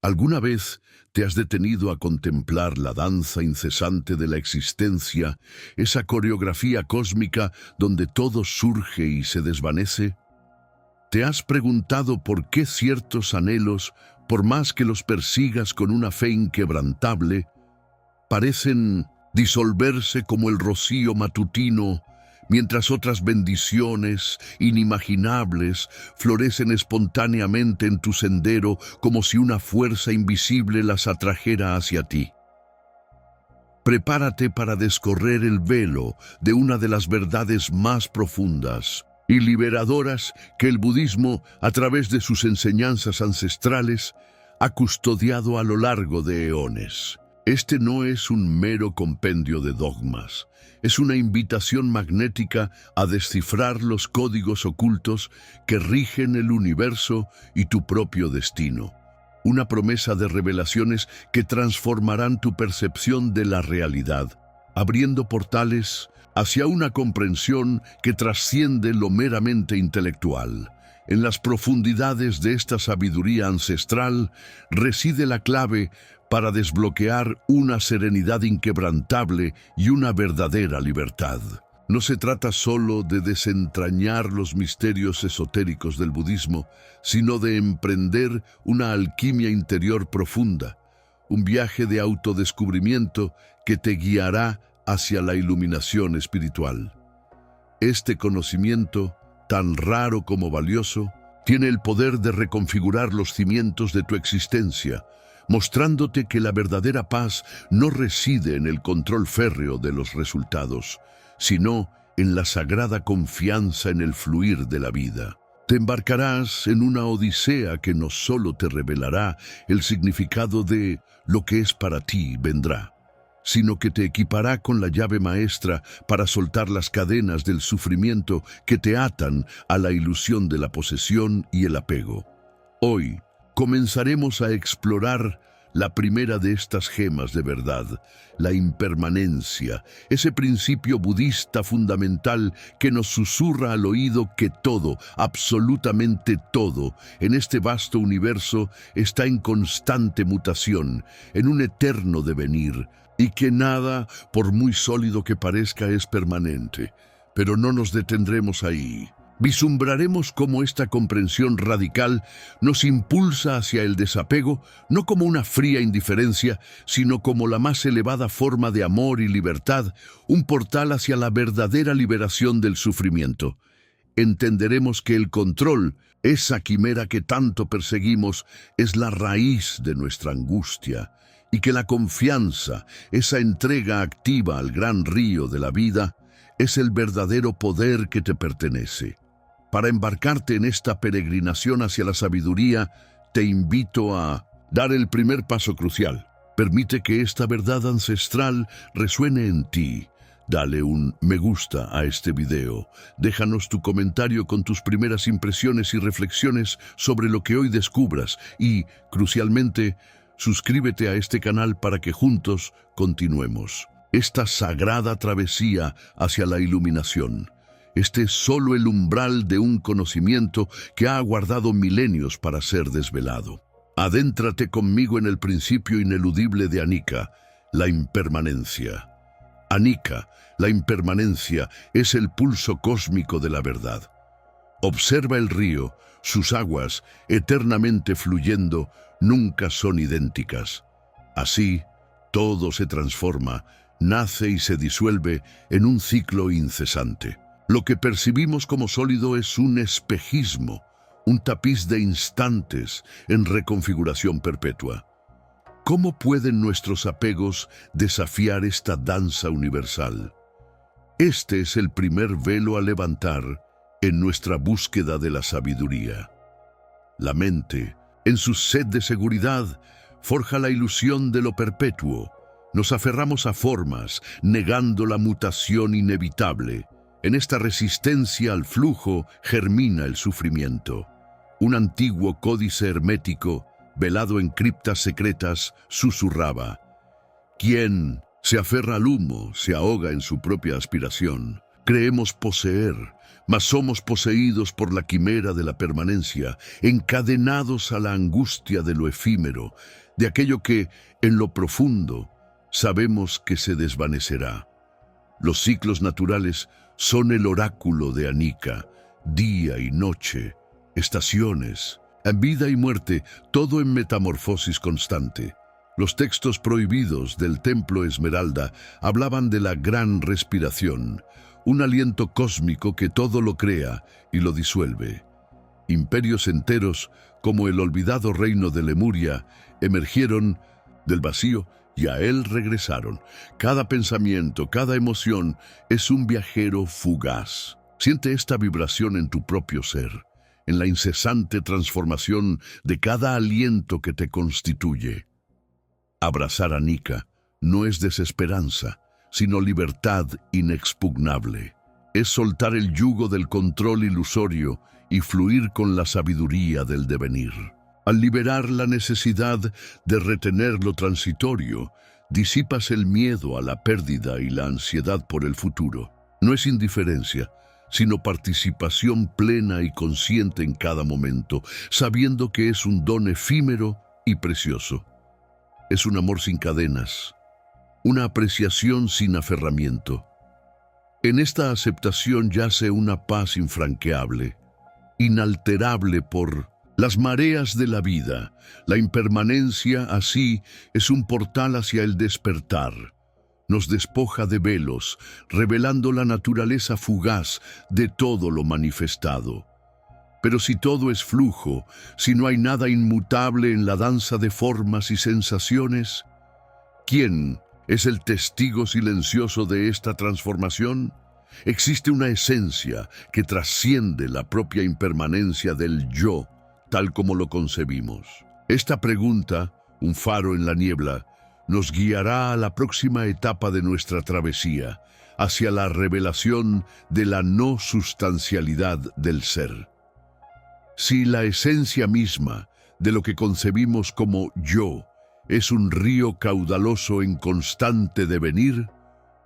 ¿Alguna vez te has detenido a contemplar la danza incesante de la existencia, esa coreografía cósmica donde todo surge y se desvanece? ¿Te has preguntado por qué ciertos anhelos, por más que los persigas con una fe inquebrantable, parecen disolverse como el rocío matutino, mientras otras bendiciones inimaginables florecen espontáneamente en tu sendero como si una fuerza invisible las atrajera hacia ti? Prepárate para descorrer el velo de una de las verdades más profundas y liberadoras que el budismo, a través de sus enseñanzas ancestrales, ha custodiado a lo largo de eones. Este no es un mero compendio de dogmas, es una invitación magnética a descifrar los códigos ocultos que rigen el universo y tu propio destino. Una promesa de revelaciones que transformarán tu percepción de la realidad, abriendo portales hacia una comprensión que trasciende lo meramente intelectual. En las profundidades de esta sabiduría ancestral reside la clave para desbloquear una serenidad inquebrantable y una verdadera libertad. No se trata solo de desentrañar los misterios esotéricos del budismo, sino de emprender una alquimia interior profunda, un viaje de autodescubrimiento que te guiará hacia la iluminación espiritual. Este conocimiento, tan raro como valioso, tiene el poder de reconfigurar los cimientos de tu existencia, mostrándote que la verdadera paz no reside en el control férreo de los resultados, sino en la sagrada confianza en el fluir de la vida. Te embarcarás en una odisea que no solo te revelará el significado de lo que es para ti vendrá, sino que te equipará con la llave maestra para soltar las cadenas del sufrimiento que te atan a la ilusión de la posesión y el apego. Hoy comenzaremos a explorar la primera de estas gemas de verdad, la impermanencia, ese principio budista fundamental que nos susurra al oído que todo, absolutamente todo, en este vasto universo está en constante mutación, en un eterno devenir, y que nada, por muy sólido que parezca, es permanente. Pero no nos detendremos ahí. Vislumbraremos cómo esta comprensión radical nos impulsa hacia el desapego, no como una fría indiferencia, sino como la más elevada forma de amor y libertad, un portal hacia la verdadera liberación del sufrimiento. Entenderemos que el control, esa quimera que tanto perseguimos, es la raíz de nuestra angustia, y que la confianza, esa entrega activa al gran río de la vida, es el verdadero poder que te pertenece. Para embarcarte en esta peregrinación hacia la sabiduría, te invito a dar el primer paso crucial. Permite que esta verdad ancestral resuene en ti. Dale un me gusta a este video. Déjanos tu comentario con tus primeras impresiones y reflexiones sobre lo que hoy descubras y, crucialmente, suscríbete a este canal para que juntos continuemos esta sagrada travesía hacia la iluminación. Este es solo el umbral de un conocimiento que ha aguardado milenios para ser desvelado. Adéntrate conmigo en el principio ineludible de Anicca, la impermanencia. Anicca, la impermanencia, es el pulso cósmico de la verdad. Observa el río, sus aguas, eternamente fluyendo, nunca son idénticas. Así, todo se transforma, nace y se disuelve en un ciclo incesante. Lo que percibimos como sólido es un espejismo, un tapiz de instantes en reconfiguración perpetua. ¿Cómo pueden nuestros apegos desafiar esta danza universal? Este es el primer velo a levantar en nuestra búsqueda de la sabiduría. La mente, en su sed de seguridad, forja la ilusión de lo perpetuo. Nos aferramos a formas, negando la mutación inevitable. En esta resistencia al flujo germina el sufrimiento. Un antiguo códice hermético, velado en criptas secretas, susurraba: «Quien se aferra al humo se ahoga en su propia aspiración». Creemos poseer, mas somos poseídos por la quimera de la permanencia, encadenados a la angustia de lo efímero, de aquello que, en lo profundo, sabemos que se desvanecerá. Los ciclos naturales son el oráculo de Anika, día y noche, estaciones, en vida y muerte, todo en metamorfosis constante. Los textos prohibidos del Templo Esmeralda hablaban de la gran respiración, un aliento cósmico que todo lo crea y lo disuelve. Imperios enteros, como el olvidado reino de Lemuria, emergieron del vacío y a él regresaron. Cada pensamiento, cada emoción es un viajero fugaz. Siente esta vibración en tu propio ser, en la incesante transformación de cada aliento que te constituye. Abrazar a Anika no es desesperanza, sino libertad inexpugnable. Es soltar el yugo del control ilusorio y fluir con la sabiduría del devenir. Al liberar la necesidad de retener lo transitorio, disipas el miedo a la pérdida y la ansiedad por el futuro. No es indiferencia, sino participación plena y consciente en cada momento, sabiendo que es un don efímero y precioso. Es un amor sin cadenas, una apreciación sin aferramiento. En esta aceptación yace una paz infranqueable, inalterable por las mareas de la vida. La impermanencia, así, es un portal hacia el despertar. Nos despoja de velos, revelando la naturaleza fugaz de todo lo manifestado. Pero si todo es flujo, si no hay nada inmutable en la danza de formas y sensaciones, ¿quién es el testigo silencioso de esta transformación? Existe una esencia que trasciende la propia impermanencia del yo, tal como lo concebimos. Esta pregunta, un faro en la niebla, nos guiará a la próxima etapa de nuestra travesía, hacia la revelación de la no sustancialidad del ser. Si la esencia misma de lo que concebimos como yo es un río caudaloso en constante devenir,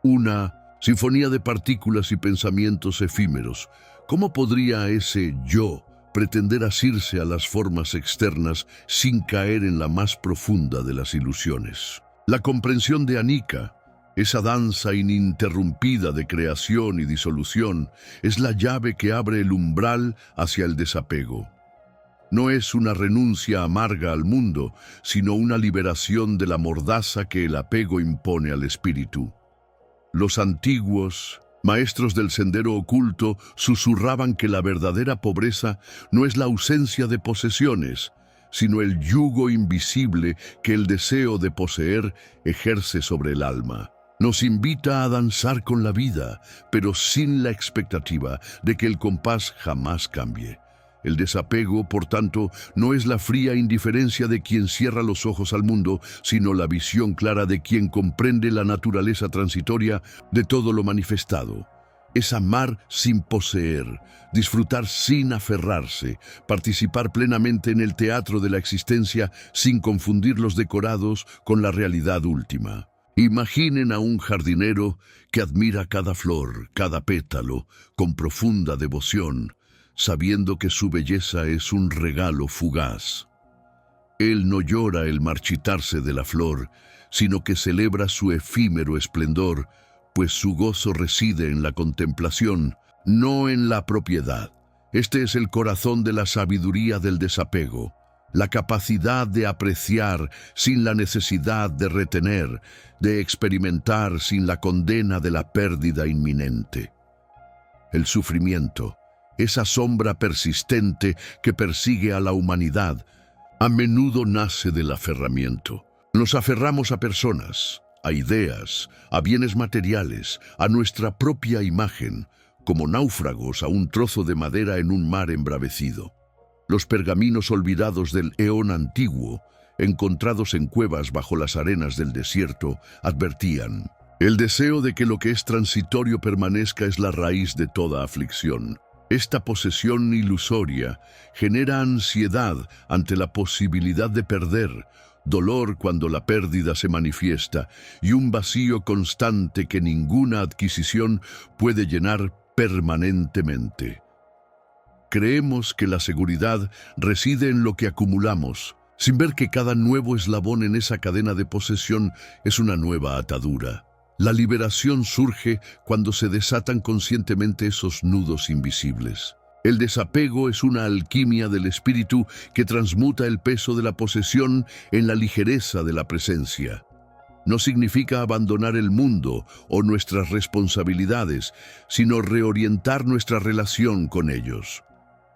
una sinfonía de partículas y pensamientos efímeros, ¿cómo podría ese yo pretender asirse a las formas externas sin caer en la más profunda de las ilusiones? La comprensión de Anika, esa danza ininterrumpida de creación y disolución, es la llave que abre el umbral hacia el desapego. No es una renuncia amarga al mundo, sino una liberación de la mordaza que el apego impone al espíritu. Los antiguos maestros del sendero oculto susurraban que la verdadera pobreza no es la ausencia de posesiones, sino el yugo invisible que el deseo de poseer ejerce sobre el alma. Nos invita a danzar con la vida, pero sin la expectativa de que el compás jamás cambie. El desapego, por tanto, no es la fría indiferencia de quien cierra los ojos al mundo, sino la visión clara de quien comprende la naturaleza transitoria de todo lo manifestado. Es amar sin poseer, disfrutar sin aferrarse, participar plenamente en el teatro de la existencia sin confundir los decorados con la realidad última. Imaginen a un jardinero que admira cada flor, cada pétalo, con profunda devoción, sabiendo que su belleza es un regalo fugaz. Él no llora el marchitarse de la flor, sino que celebra su efímero esplendor, pues su gozo reside en la contemplación, no en la propiedad. Este es el corazón de la sabiduría del desapego, la capacidad de apreciar sin la necesidad de retener, de experimentar sin la condena de la pérdida inminente. El sufrimiento, esa sombra persistente que persigue a la humanidad, a menudo nace del aferramiento. Nos aferramos a personas, a ideas, a bienes materiales, a nuestra propia imagen, como náufragos a un trozo de madera en un mar embravecido. Los pergaminos olvidados del eón antiguo, encontrados en cuevas bajo las arenas del desierto, advertían: el deseo de que lo que es transitorio permanezca es la raíz de toda aflicción. Esta posesión ilusoria genera ansiedad ante la posibilidad de perder, dolor cuando la pérdida se manifiesta y un vacío constante que ninguna adquisición puede llenar permanentemente. Creemos que la seguridad reside en lo que acumulamos, sin ver que cada nuevo eslabón en esa cadena de posesión es una nueva atadura. La liberación surge cuando se desatan conscientemente esos nudos invisibles. El desapego es una alquimia del espíritu que transmuta el peso de la posesión en la ligereza de la presencia. No significa abandonar el mundo o nuestras responsabilidades, sino reorientar nuestra relación con ellos.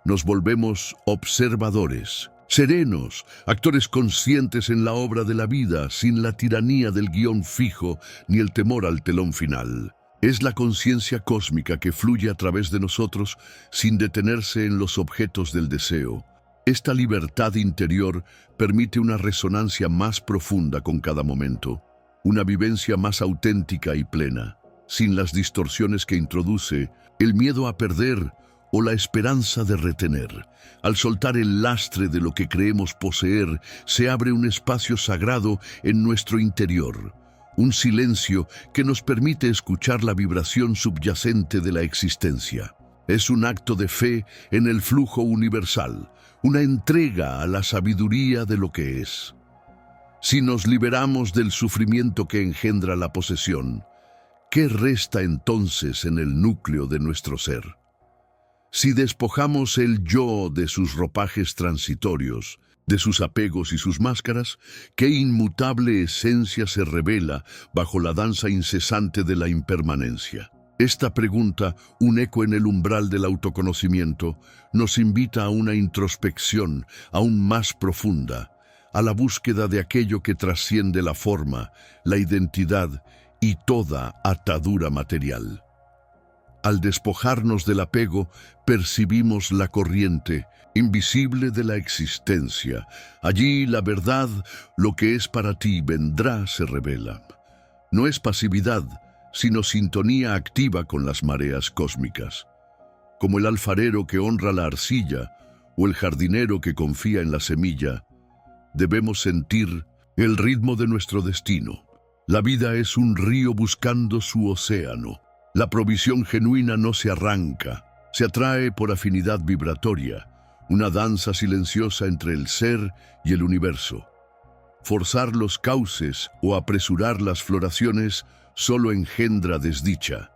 Nos volvemos observadores, serenos, actores conscientes en la obra de la vida, sin la tiranía del guión fijo ni el temor al telón final. Es la conciencia cósmica que fluye a través de nosotros sin detenerse en los objetos del deseo. Esta libertad interior permite una resonancia más profunda con cada momento, una vivencia más auténtica y plena, sin las distorsiones que introduce el miedo a perder o la esperanza de retener. Al soltar el lastre de lo que creemos poseer, se abre un espacio sagrado en nuestro interior, un silencio que nos permite escuchar la vibración subyacente de la existencia. Es un acto de fe en el flujo universal, una entrega a la sabiduría de lo que es. Si nos liberamos del sufrimiento que engendra la posesión, ¿qué resta entonces en el núcleo de nuestro ser? Si despojamos el yo de sus ropajes transitorios, de sus apegos y sus máscaras, ¿qué inmutable esencia se revela bajo la danza incesante de la impermanencia? Esta pregunta, un eco en el umbral del autoconocimiento, nos invita a una introspección aún más profunda, a la búsqueda de aquello que trasciende la forma, la identidad y toda atadura material. Al despojarnos del apego, percibimos la corriente invisible de la existencia. Allí la verdad, lo que es para ti vendrá, se revela. No es pasividad, sino sintonía activa con las mareas cósmicas. Como el alfarero que honra la arcilla o el jardinero que confía en la semilla, debemos sentir el ritmo de nuestro destino. La vida es un río buscando su océano. La provisión genuina no se arranca, se atrae por afinidad vibratoria, una danza silenciosa entre el ser y el universo. Forzar los cauces o apresurar las floraciones solo engendra desdicha.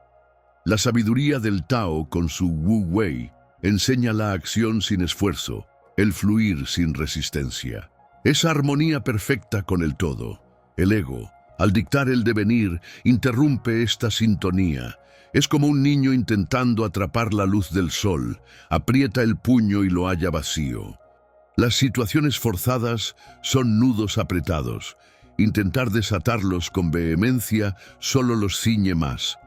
La sabiduría del Tao, con su Wu Wei, enseña la acción sin esfuerzo, el fluir sin resistencia. Esa armonía perfecta con el todo. El ego, al dictar el devenir, interrumpe esta sintonía. Es como un niño intentando atrapar la luz del sol, aprieta el puño y lo halla vacío. Las situaciones forzadas son nudos apretados. Intentar desatarlos con vehemencia solo los ciñe más.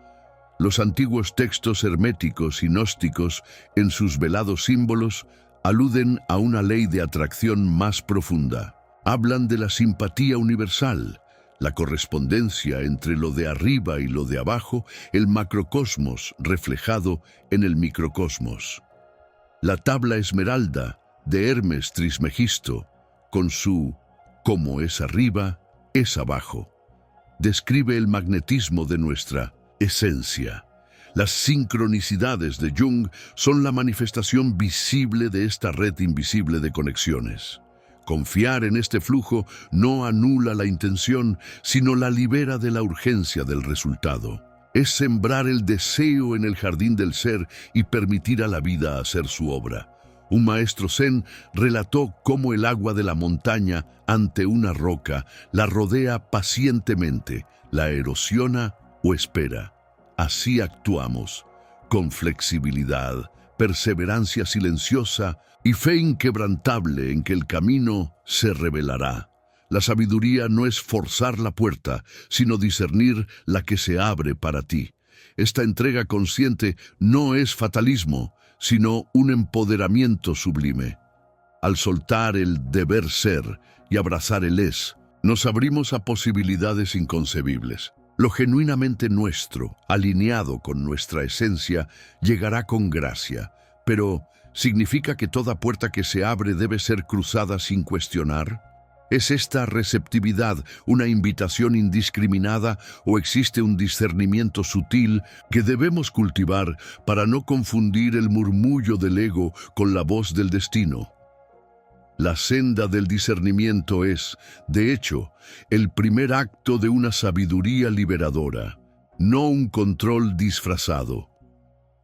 Los antiguos textos herméticos y gnósticos, en sus velados símbolos, aluden a una ley de atracción más profunda. Hablan de la simpatía universal, la correspondencia entre lo de arriba y lo de abajo, el macrocosmos reflejado en el microcosmos. La tabla esmeralda de Hermes Trismegisto, con su como es arriba, es abajo, describe el magnetismo de nuestra esencia. Las sincronicidades de Jung son la manifestación visible de esta red invisible de conexiones. Confiar en este flujo no anula la intención, sino la libera de la urgencia del resultado. Es sembrar el deseo en el jardín del ser y permitir a la vida hacer su obra. Un maestro zen relató cómo el agua de la montaña ante una roca la rodea pacientemente, la erosiona o espera. Así actuamos, con flexibilidad, perseverancia silenciosa y fe inquebrantable en que el camino se revelará. La sabiduría no es forzar la puerta, sino discernir la que se abre para ti. Esta entrega consciente no es fatalismo, sino un empoderamiento sublime. Al soltar el deber ser y abrazar el es, nos abrimos a posibilidades inconcebibles. Lo genuinamente nuestro, alineado con nuestra esencia, llegará con gracia, pero ¿significa que toda puerta que se abre debe ser cruzada sin cuestionar? ¿Es esta receptividad una invitación indiscriminada o existe un discernimiento sutil que debemos cultivar para no confundir el murmullo del ego con la voz del destino? La senda del discernimiento es, de hecho, el primer acto de una sabiduría liberadora, no un control disfrazado.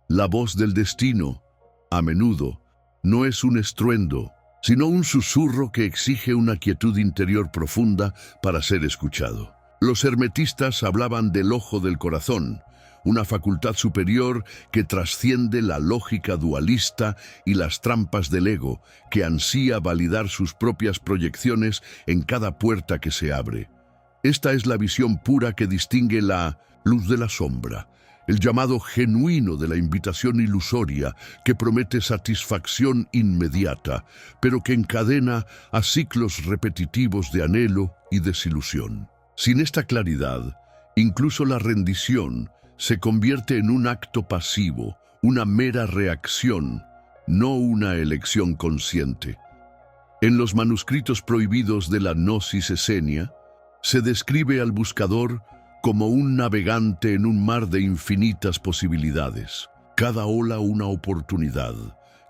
La voz del destino, a menudo, no es un estruendo, sino un susurro que exige una quietud interior profunda para ser escuchado. Los hermetistas hablaban del ojo del corazón, una facultad superior que trasciende la lógica dualista y las trampas del ego, que ansía validar sus propias proyecciones en cada puerta que se abre. Esta es la visión pura que distingue la luz de la sombra, el llamado genuino de la invitación ilusoria que promete satisfacción inmediata, pero que encadena a ciclos repetitivos de anhelo y desilusión. Sin esta claridad, incluso la rendición se convierte en un acto pasivo, una mera reacción, no una elección consciente. En los manuscritos prohibidos de la Gnosis esenia, se describe al buscador como un navegante en un mar de infinitas posibilidades, cada ola una oportunidad,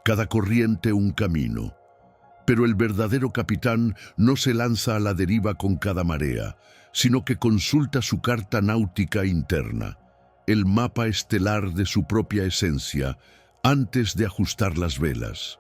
cada corriente un camino. Pero el verdadero capitán no se lanza a la deriva con cada marea, sino que consulta su carta náutica interna, el mapa estelar de su propia esencia, antes de ajustar las velas.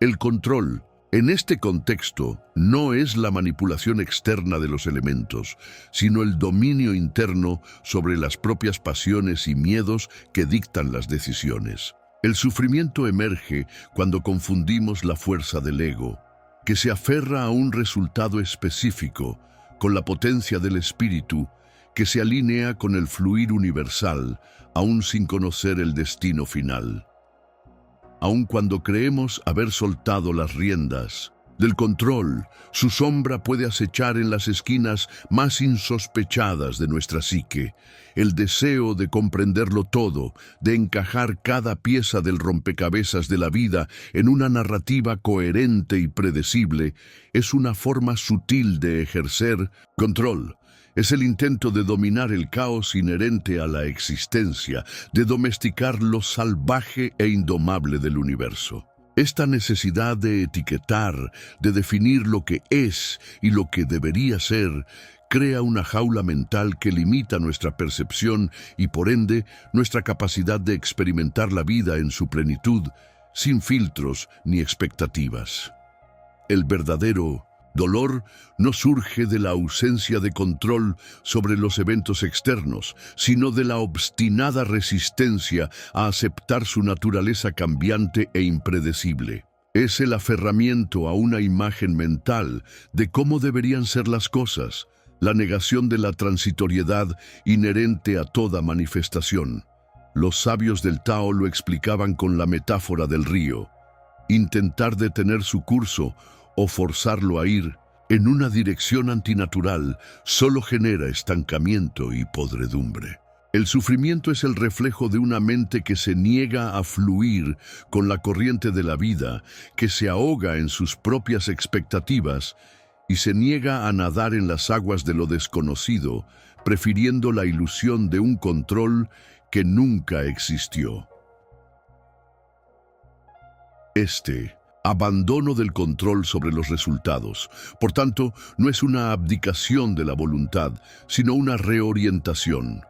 El control, en este contexto, no es la manipulación externa de los elementos, sino el dominio interno sobre las propias pasiones y miedos que dictan las decisiones. El sufrimiento emerge cuando confundimos la fuerza del ego, que se aferra a un resultado específico, con la potencia del espíritu, que se alinea con el fluir universal, aún sin conocer el destino final. Aun cuando creemos haber soltado las riendas del control, su sombra puede acechar en las esquinas más insospechadas de nuestra psique. El deseo de comprenderlo todo, de encajar cada pieza del rompecabezas de la vida en una narrativa coherente y predecible, es una forma sutil de ejercer control. Es el intento de dominar el caos inherente a la existencia, de domesticar lo salvaje e indomable del universo. Esta necesidad de etiquetar, de definir lo que es y lo que debería ser, crea una jaula mental que limita nuestra percepción y, por ende, nuestra capacidad de experimentar la vida en su plenitud, sin filtros ni expectativas. El verdadero dolor no surge de la ausencia de control sobre los eventos externos, sino de la obstinada resistencia a aceptar su naturaleza cambiante e impredecible. Es el aferramiento a una imagen mental de cómo deberían ser las cosas, la negación de la transitoriedad inherente a toda manifestación. Los sabios del Tao lo explicaban con la metáfora del río. Intentar detener su curso o forzarlo a ir en una dirección antinatural solo genera estancamiento y podredumbre. El sufrimiento es el reflejo de una mente que se niega a fluir con la corriente de la vida, que se ahoga en sus propias expectativas y se niega a nadar en las aguas de lo desconocido, prefiriendo la ilusión de un control que nunca existió. Abandono del control sobre los resultados. Por tanto, no es una abdicación de la voluntad, sino una reorientación.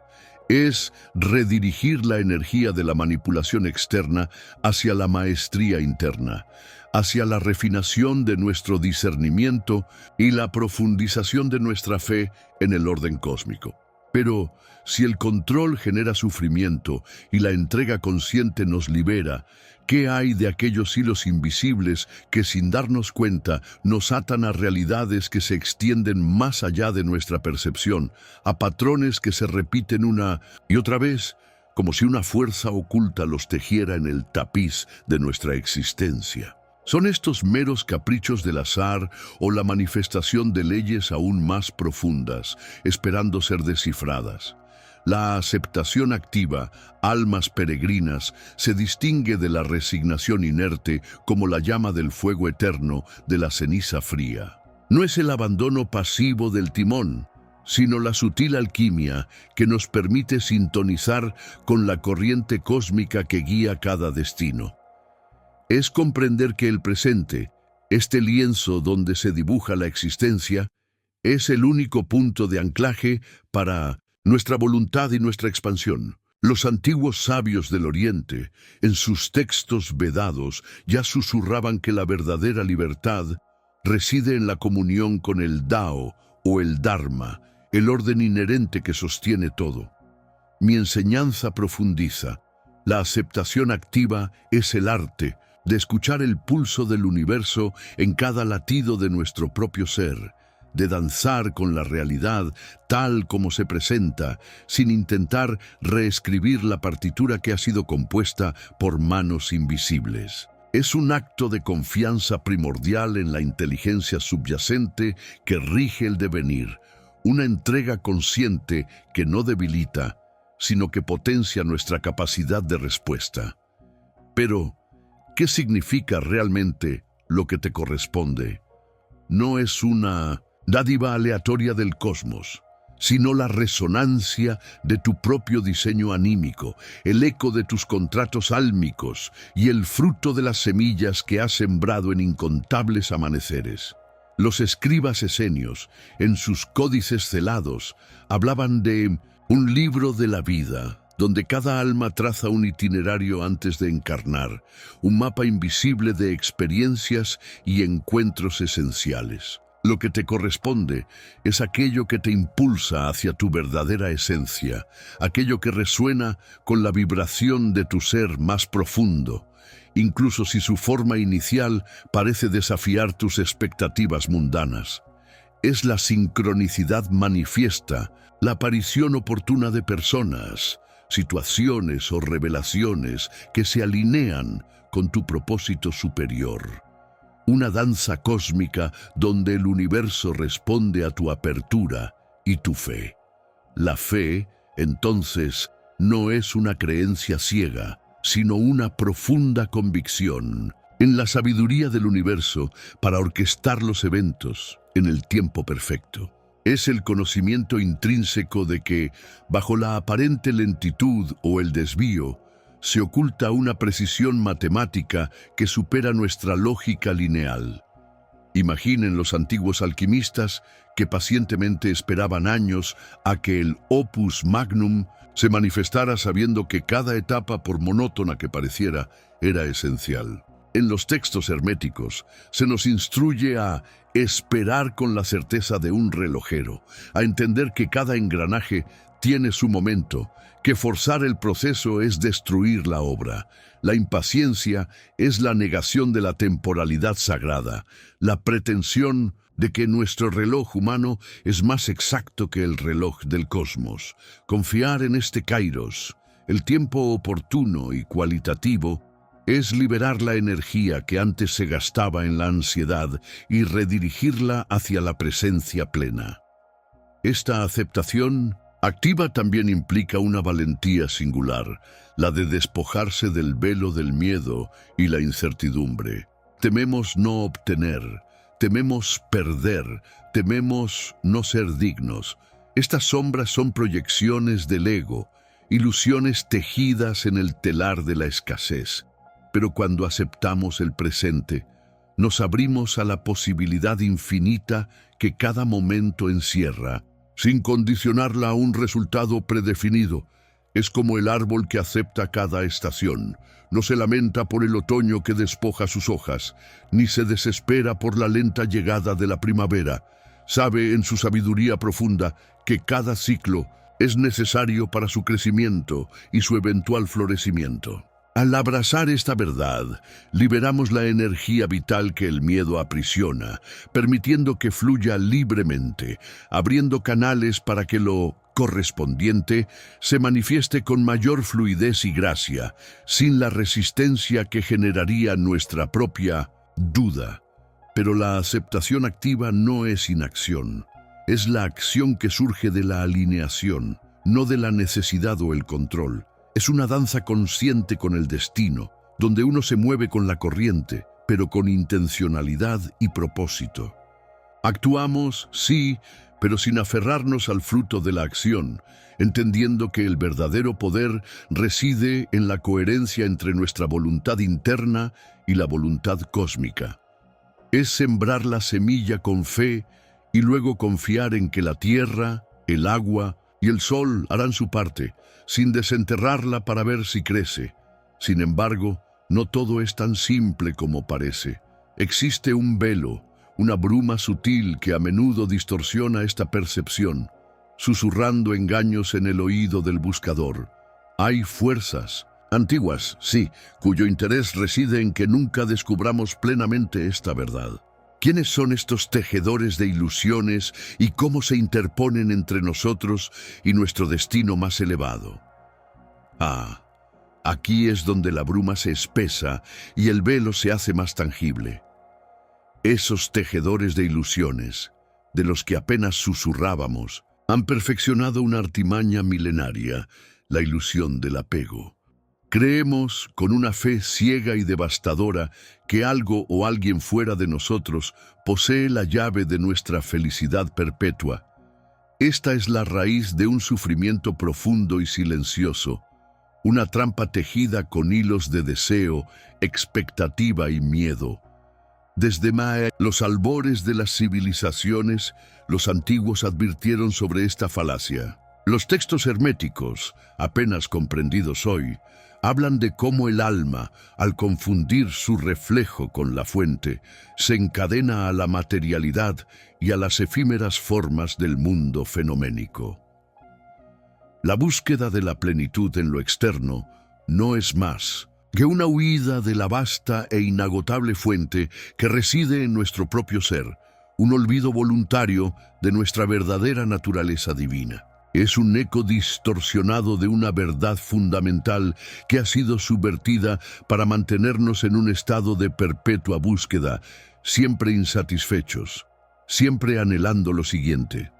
Es redirigir la energía de la manipulación externa hacia la maestría interna, hacia la refinación de nuestro discernimiento y la profundización de nuestra fe en el orden cósmico. Pero, si el control genera sufrimiento y la entrega consciente nos libera, ¿qué hay de aquellos hilos invisibles que, sin darnos cuenta, nos atan a realidades que se extienden más allá de nuestra percepción, a patrones que se repiten una y otra vez, como si una fuerza oculta los tejiera en el tapiz de nuestra existencia? ¿Son estos meros caprichos del azar o la manifestación de leyes aún más profundas, esperando ser descifradas? La aceptación activa, almas peregrinas, se distingue de la resignación inerte como la llama del fuego eterno de la ceniza fría. No es el abandono pasivo del timón, sino la sutil alquimia que nos permite sintonizar con la corriente cósmica que guía cada destino. Es comprender que el presente, este lienzo donde se dibuja la existencia, es el único punto de anclaje para nuestra voluntad y nuestra expansión. Los antiguos sabios del Oriente, en sus textos vedados, ya susurraban que la verdadera libertad reside en la comunión con el Dao o el Dharma, el orden inherente que sostiene todo. Mi enseñanza profundiza. La aceptación activa es el arte de escuchar el pulso del universo en cada latido de nuestro propio ser, de danzar con la realidad tal como se presenta, sin intentar reescribir la partitura que ha sido compuesta por manos invisibles. Es un acto de confianza primordial en la inteligencia subyacente que rige el devenir, una entrega consciente que no debilita, sino que potencia nuestra capacidad de respuesta. Pero, ¿qué significa realmente lo que te corresponde? No es una dádiva aleatoria del cosmos, sino la resonancia de tu propio diseño anímico, el eco de tus contratos álmicos y el fruto de las semillas que has sembrado en incontables amaneceres. Los escribas esenios, en sus códices celados, hablaban de un libro de la vida, donde cada alma traza un itinerario antes de encarnar, un mapa invisible de experiencias y encuentros esenciales. Lo que te corresponde es aquello que te impulsa hacia tu verdadera esencia, aquello que resuena con la vibración de tu ser más profundo, incluso si su forma inicial parece desafiar tus expectativas mundanas. Es la sincronicidad manifiesta, la aparición oportuna de personas, situaciones o revelaciones que se alinean con tu propósito superior. Una danza cósmica donde el universo responde a tu apertura y tu fe. La fe, entonces, no es una creencia ciega, sino una profunda convicción en la sabiduría del universo para orquestar los eventos en el tiempo perfecto. Es el conocimiento intrínseco de que, bajo la aparente lentitud o el desvío, se oculta una precisión matemática que supera nuestra lógica lineal. Imaginen los antiguos alquimistas que pacientemente esperaban años a que el opus magnum se manifestara sabiendo que cada etapa, por monótona que pareciera, era esencial. En los textos herméticos se nos instruye a esperar con la certeza de un relojero, a entender que cada engranaje tiene su momento, que forzar el proceso es destruir la obra. La impaciencia es la negación de la temporalidad sagrada, la pretensión de que nuestro reloj humano es más exacto que el reloj del cosmos. Confiar en este kairos, el tiempo oportuno y cualitativo, es liberar la energía que antes se gastaba en la ansiedad y redirigirla hacia la presencia plena. Esta aceptación activa también implica una valentía singular, la de despojarse del velo del miedo y la incertidumbre. Tememos no obtener, tememos perder, tememos no ser dignos. Estas sombras son proyecciones del ego, ilusiones tejidas en el telar de la escasez. Pero cuando aceptamos el presente, nos abrimos a la posibilidad infinita que cada momento encierra, sin condicionarla a un resultado predefinido. Es como el árbol que acepta cada estación. No se lamenta por el otoño que despoja sus hojas, ni se desespera por la lenta llegada de la primavera. Sabe en su sabiduría profunda que cada ciclo es necesario para su crecimiento y su eventual florecimiento. Al abrazar esta verdad, liberamos la energía vital que el miedo aprisiona, permitiendo que fluya libremente, abriendo canales para que lo correspondiente se manifieste con mayor fluidez y gracia, sin la resistencia que generaría nuestra propia duda. Pero la aceptación activa no es inacción, es la acción que surge de la alineación, no de la necesidad o el control. Es una danza consciente con el destino, donde uno se mueve con la corriente, pero con intencionalidad y propósito. Actuamos, sí, pero sin aferrarnos al fruto de la acción, entendiendo que el verdadero poder reside en la coherencia entre nuestra voluntad interna y la voluntad cósmica. Es sembrar la semilla con fe y luego confiar en que la tierra, el agua y el sol harán su parte, sin desenterrarla para ver si crece. Sin embargo, no todo es tan simple como parece. Existe un velo, una bruma sutil que a menudo distorsiona esta percepción, susurrando engaños en el oído del buscador. Hay fuerzas, antiguas, sí, cuyo interés reside en que nunca descubramos plenamente esta verdad. ¿Quiénes son estos tejedores de ilusiones y cómo se interponen entre nosotros y nuestro destino más elevado? Aquí es donde la bruma se espesa y el velo se hace más tangible. Esos tejedores de ilusiones, de los que apenas susurrábamos, han perfeccionado una artimaña milenaria, la ilusión del apego. Creemos, con una fe ciega y devastadora, que algo o alguien fuera de nosotros posee la llave de nuestra felicidad perpetua. Esta es la raíz de un sufrimiento profundo y silencioso, una trampa tejida con hilos de deseo, expectativa y miedo. Desde los albores de las civilizaciones, los antiguos advirtieron sobre esta falacia. Los textos herméticos, apenas comprendidos hoy, hablan de cómo el alma, al confundir su reflejo con la fuente, se encadena a la materialidad y a las efímeras formas del mundo fenoménico. La búsqueda de la plenitud en lo externo no es más que una huida de la vasta e inagotable fuente que reside en nuestro propio ser, un olvido voluntario de nuestra verdadera naturaleza divina. Es un eco distorsionado de una verdad fundamental que ha sido subvertida para mantenernos en un estado de perpetua búsqueda, siempre insatisfechos, siempre anhelando lo siguiente.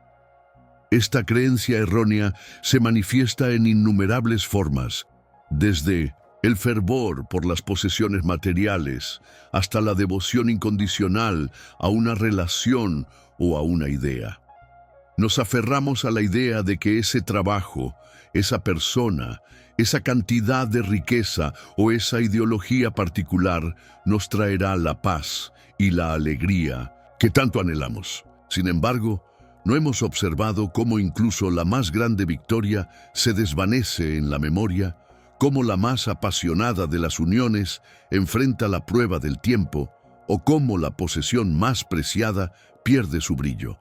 Esta creencia errónea se manifiesta en innumerables formas, desde el fervor por las posesiones materiales hasta la devoción incondicional a una relación o a una idea. Nos aferramos a la idea de que ese trabajo, esa persona, esa cantidad de riqueza o esa ideología particular nos traerá la paz y la alegría que tanto anhelamos. Sin embargo, no hemos observado cómo incluso la más grande victoria se desvanece en la memoria, cómo la más apasionada de las uniones enfrenta la prueba del tiempo o cómo la posesión más preciada pierde su brillo.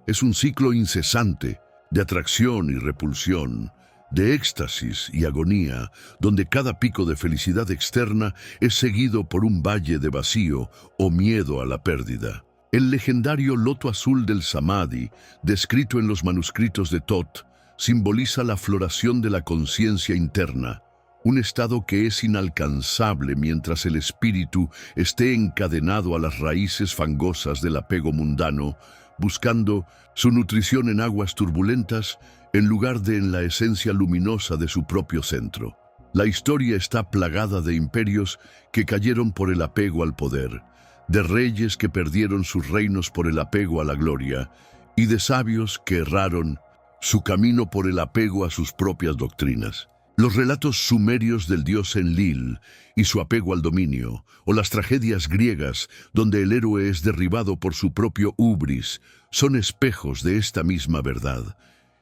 Es un ciclo incesante de atracción y repulsión, de éxtasis y agonía, donde cada pico de felicidad externa es seguido por un valle de vacío o miedo a la pérdida. El legendario loto azul del Samadhi, descrito en los manuscritos de Thoth, simboliza la floración de la conciencia interna, un estado que es inalcanzable mientras el espíritu esté encadenado a las raíces fangosas del apego mundano, buscando su nutrición en aguas turbulentas en lugar de en la esencia luminosa de su propio centro. La historia está plagada de imperios que cayeron por el apego al poder, de reyes que perdieron sus reinos por el apego a la gloria, y de sabios que erraron su camino por el apego a sus propias doctrinas. Los relatos sumerios del dios Enlil y su apego al dominio, o las tragedias griegas donde el héroe es derribado por su propio hubris, son espejos de esta misma verdad.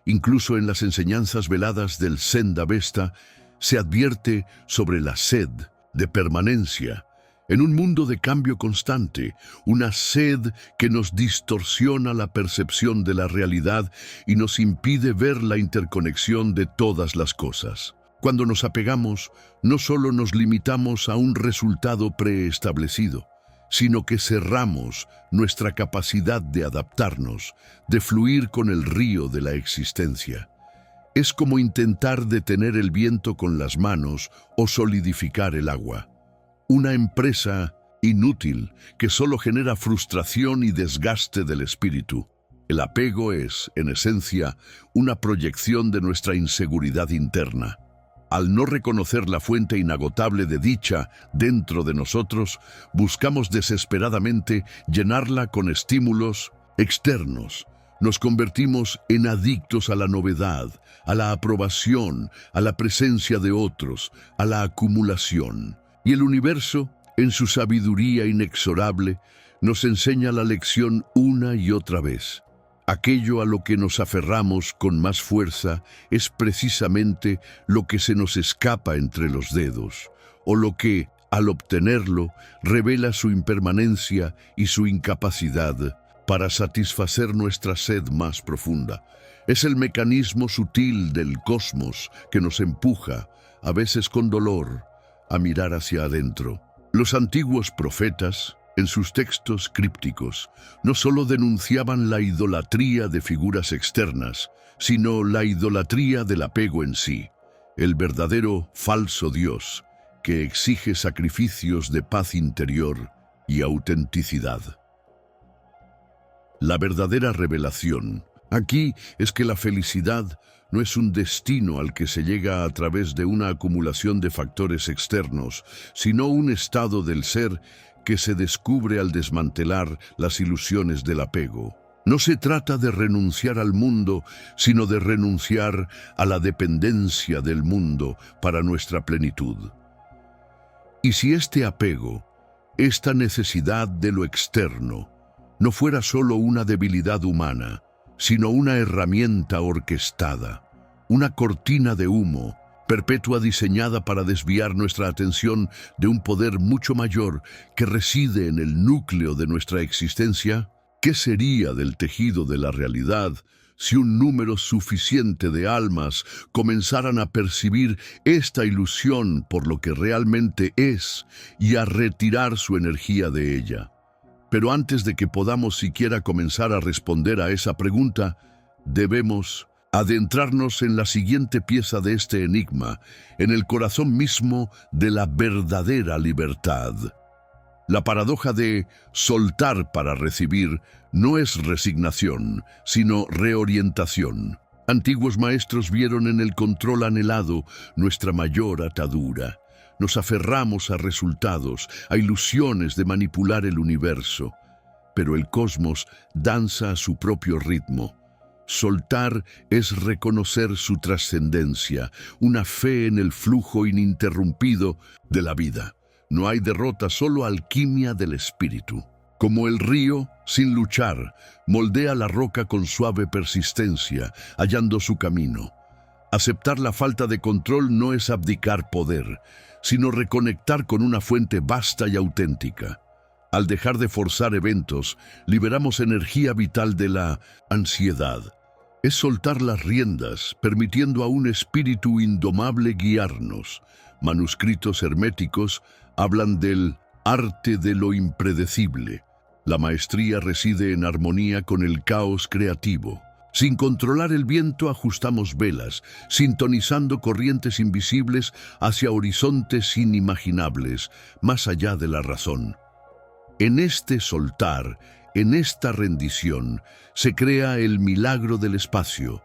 Incluso en las enseñanzas veladas del Zen-Avesta se advierte sobre la sed de permanencia. En un mundo de cambio constante, una sed que nos distorsiona la percepción de la realidad y nos impide ver la interconexión de todas las cosas. Cuando nos apegamos, no solo nos limitamos a un resultado preestablecido, sino que cerramos nuestra capacidad de adaptarnos, de fluir con el río de la existencia. Es como intentar detener el viento con las manos o solidificar el agua. Una empresa inútil que solo genera frustración y desgaste del espíritu. El apego es, en esencia, una proyección de nuestra inseguridad interna. Al no reconocer la fuente inagotable de dicha dentro de nosotros, buscamos desesperadamente llenarla con estímulos, externos. Nos convertimos en adictos a la novedad, a la aprobación, a la presencia de otros, a la acumulación. Y el universo, en su sabiduría inexorable, nos enseña la lección una y otra vez. Aquello a lo que nos aferramos con más fuerza es precisamente lo que se nos escapa entre los dedos, o lo que, al obtenerlo, revela su impermanencia y su incapacidad para satisfacer nuestra sed más profunda. Es el mecanismo sutil del cosmos que nos empuja, a veces con dolor, a mirar hacia adentro. Los antiguos profetas, en sus textos crípticos, no solo denunciaban la idolatría de figuras externas, sino la idolatría del apego en sí, el verdadero falso Dios, que exige sacrificios de paz interior y autenticidad. La verdadera revelación aquí es que la felicidad no es un destino al que se llega a través de una acumulación de factores externos, sino un estado del ser que se descubre al desmantelar las ilusiones del apego. No se trata de renunciar al mundo, sino de renunciar a la dependencia del mundo para nuestra plenitud. Y si este apego, esta necesidad de lo externo, no fuera solo una debilidad humana, sino una herramienta orquestada, una cortina de humo, perpetua diseñada para desviar nuestra atención de un poder mucho mayor que reside en el núcleo de nuestra existencia, ¿qué sería del tejido de la realidad si un número suficiente de almas comenzaran a percibir esta ilusión por lo que realmente es y a retirar su energía de ella? Pero antes de que podamos siquiera comenzar a responder a esa pregunta, debemos adentrarnos en la siguiente pieza de este enigma, en el corazón mismo de la verdadera libertad. La paradoja de soltar para recibir no es resignación, sino reorientación. Antiguos maestros vieron en el control anhelado nuestra mayor atadura. Nos aferramos a resultados, a ilusiones de manipular el universo. Pero el cosmos danza a su propio ritmo. Soltar es reconocer su trascendencia, una fe en el flujo ininterrumpido de la vida. No hay derrota, solo alquimia del espíritu. Como el río, sin luchar, moldea la roca con suave persistencia, hallando su camino. Aceptar la falta de control no es abdicar poder, sino reconectar con una fuente vasta y auténtica. Al dejar de forzar eventos, liberamos energía vital de la ansiedad. Es soltar las riendas, permitiendo a un espíritu indomable guiarnos. Manuscritos herméticos hablan del arte de lo impredecible. La maestría reside en armonía con el caos creativo. Sin controlar el viento ajustamos velas, sintonizando corrientes invisibles hacia horizontes inimaginables, más allá de la razón. En este soltar, en esta rendición, se crea el milagro del espacio.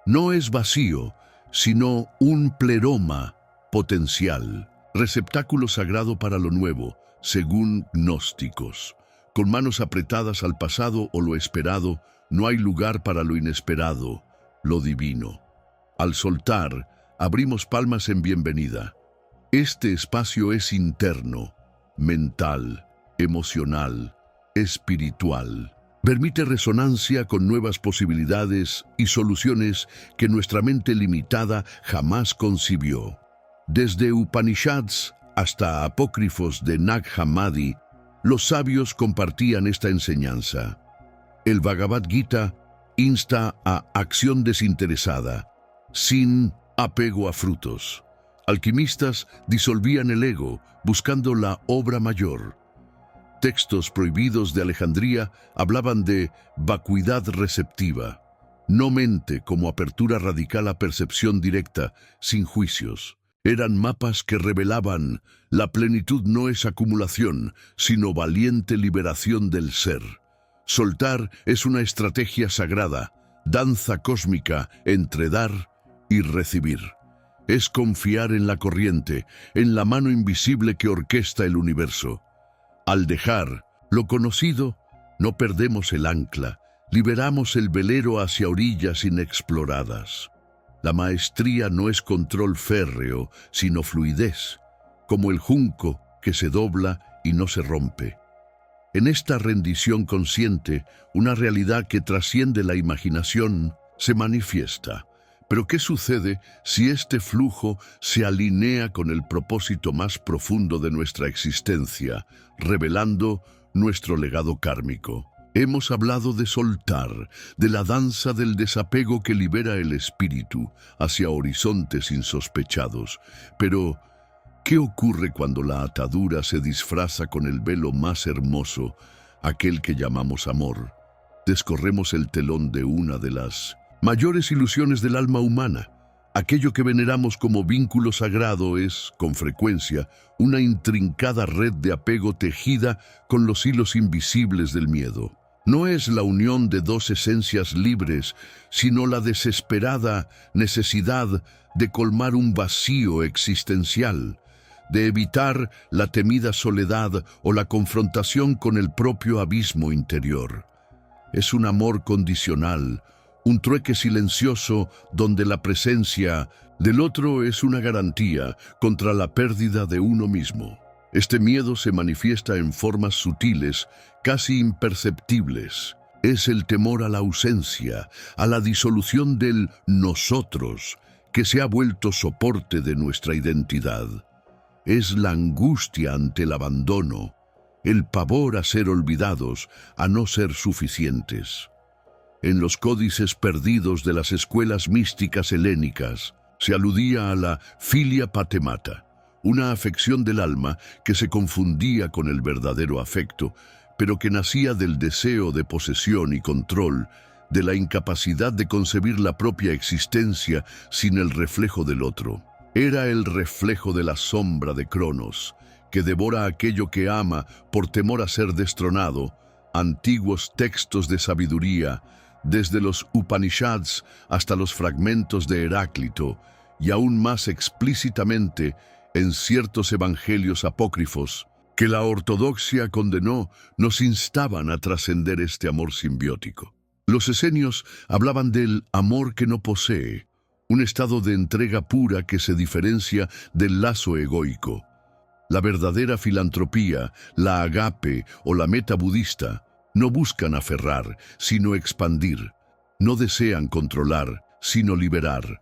No es vacío, sino un pleroma potencial, receptáculo sagrado para lo nuevo, según gnósticos. Con manos apretadas al pasado o lo esperado, no hay lugar para lo inesperado, lo divino. Al soltar, abrimos palmas en bienvenida. Este espacio es interno, mental, emocional, espiritual. Permite resonancia con nuevas posibilidades y soluciones que nuestra mente limitada jamás concibió. Desde Upanishads hasta apócrifos de Nag Hammadi, los sabios compartían esta enseñanza. El Bhagavad Gita insta a acción desinteresada, sin apego a frutos. Alquimistas disolvían el ego, buscando la obra mayor. Textos prohibidos de Alejandría hablaban de vacuidad receptiva, no mente como apertura radical a percepción directa, sin juicios. Eran mapas que revelaban la plenitud no es acumulación, sino valiente liberación del ser. Soltar es una estrategia sagrada, danza cósmica entre dar y recibir. Es confiar en la corriente, en la mano invisible que orquesta el universo. Al dejar lo conocido, no perdemos el ancla, liberamos el velero hacia orillas inexploradas. La maestría no es control férreo, sino fluidez, como el junco que se dobla y no se rompe. En esta rendición consciente, una realidad que trasciende la imaginación se manifiesta. Pero ¿qué sucede si este flujo se alinea con el propósito más profundo de nuestra existencia, revelando nuestro legado kármico? Hemos hablado de soltar, de la danza del desapego que libera el espíritu hacia horizontes insospechados. Pero, ¿qué ocurre cuando la atadura se disfraza con el velo más hermoso, aquel que llamamos amor? Descorremos el telón de una de las mayores ilusiones del alma humana. Aquello que veneramos como vínculo sagrado es, con frecuencia, una intrincada red de apego tejida con los hilos invisibles del miedo. No es la unión de dos esencias libres, sino la desesperada necesidad de colmar un vacío existencial, de evitar la temida soledad o la confrontación con el propio abismo interior. Es un amor condicional, un trueque silencioso donde la presencia del otro es una garantía contra la pérdida de uno mismo. Este miedo se manifiesta en formas sutiles, casi imperceptibles. Es el temor a la ausencia, a la disolución del nosotros, que se ha vuelto soporte de nuestra identidad. Es la angustia ante el abandono, el pavor a ser olvidados, a no ser suficientes. En los códices perdidos de las escuelas místicas helénicas se aludía a la filia patemata, una afección del alma que se confundía con el verdadero afecto, pero que nacía del deseo de posesión y control, de la incapacidad de concebir la propia existencia sin el reflejo del otro. Era el reflejo de la sombra de Cronos, que devora aquello que ama por temor a ser destronado. Antiguos textos de sabiduría, desde los Upanishads hasta los fragmentos de Heráclito, y aún más explícitamente en ciertos evangelios apócrifos, que la ortodoxia condenó, nos instaban a trascender este amor simbiótico. Los esenios hablaban del amor que no posee, un estado de entrega pura que se diferencia del lazo egoico. La verdadera filantropía, la agape o la meta budista, no buscan aferrar, sino expandir. No desean controlar, sino liberar.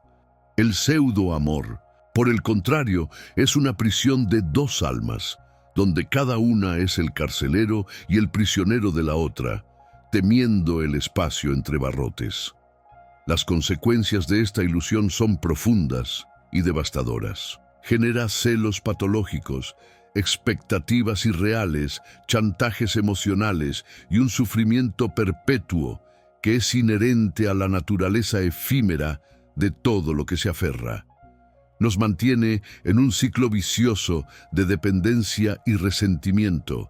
El pseudo-amor, por el contrario, es una prisión de dos almas, donde cada una es el carcelero y el prisionero de la otra, temiendo el espacio entre barrotes. Las consecuencias de esta ilusión son profundas y devastadoras. Genera celos patológicos, expectativas irreales, chantajes emocionales y un sufrimiento perpetuo que es inherente a la naturaleza efímera de todo lo que se aferra. Nos mantiene en un ciclo vicioso de dependencia y resentimiento,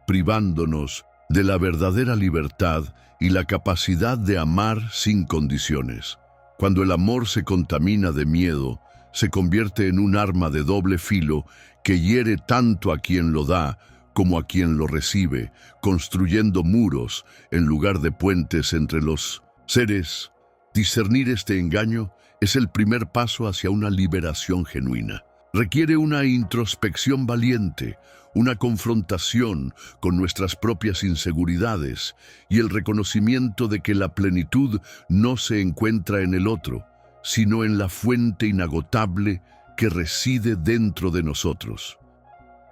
privándonos de la verdadera libertad y la capacidad de amar sin condiciones. Cuando el amor se contamina de miedo, se convierte en un arma de doble filo que hiere tanto a quien lo da como a quien lo recibe, construyendo muros en lugar de puentes entre los seres. Discernir este engaño es el primer paso hacia una liberación genuina. Requiere una introspección valiente, una confrontación con nuestras propias inseguridades y el reconocimiento de que la plenitud no se encuentra en el otro, sino en la fuente inagotable que reside dentro de nosotros.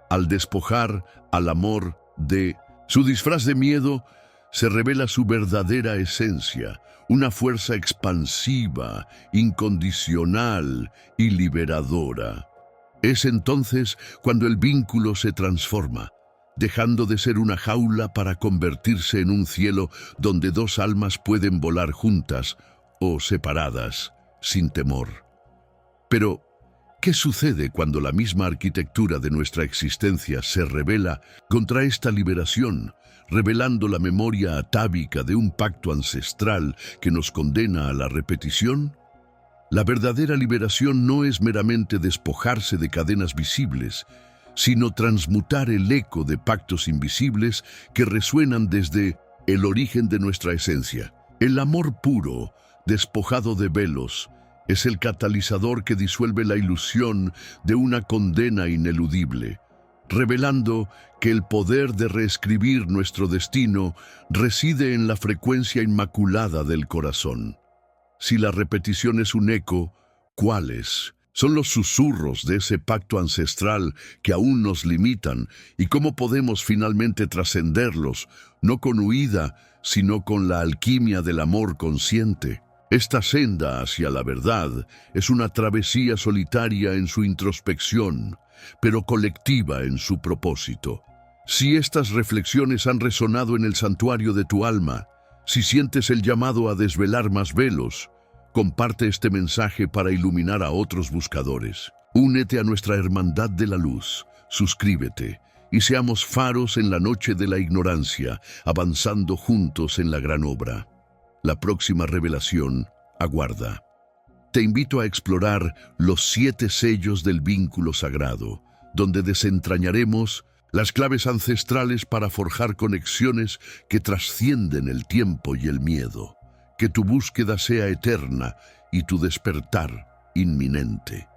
Al despojar al amor de su disfraz de miedo, se revela su verdadera esencia, una fuerza expansiva, incondicional y liberadora. Es entonces cuando el vínculo se transforma, dejando de ser una jaula para convertirse en un cielo donde dos almas pueden volar juntas o separadas, sin temor. Pero, ¿qué sucede cuando la misma arquitectura de nuestra existencia se revela contra esta liberación, revelando la memoria atávica de un pacto ancestral que nos condena a la repetición? La verdadera liberación no es meramente despojarse de cadenas visibles, sino transmutar el eco de pactos invisibles que resuenan desde el origen de nuestra esencia. El amor puro, despojado de velos, es el catalizador que disuelve la ilusión de una condena ineludible, revelando que el poder de reescribir nuestro destino reside en la frecuencia inmaculada del corazón. Si la repetición es un eco, ¿cuáles son los susurros de ese pacto ancestral que aún nos limitan y cómo podemos finalmente trascenderlos, no con huida, sino con la alquimia del amor consciente? Esta senda hacia la verdad es una travesía solitaria en su introspección, pero colectiva en su propósito. Si estas reflexiones han resonado en el santuario de tu alma, si sientes el llamado a desvelar más velos, comparte este mensaje para iluminar a otros buscadores. Únete a nuestra hermandad de la luz, suscríbete y seamos faros en la noche de la ignorancia, avanzando juntos en la gran obra. La próxima revelación aguarda. Te invito a explorar los 7 sellos del vínculo sagrado, donde desentrañaremos las claves ancestrales para forjar conexiones que trascienden el tiempo y el miedo. Que tu búsqueda sea eterna y tu despertar inminente.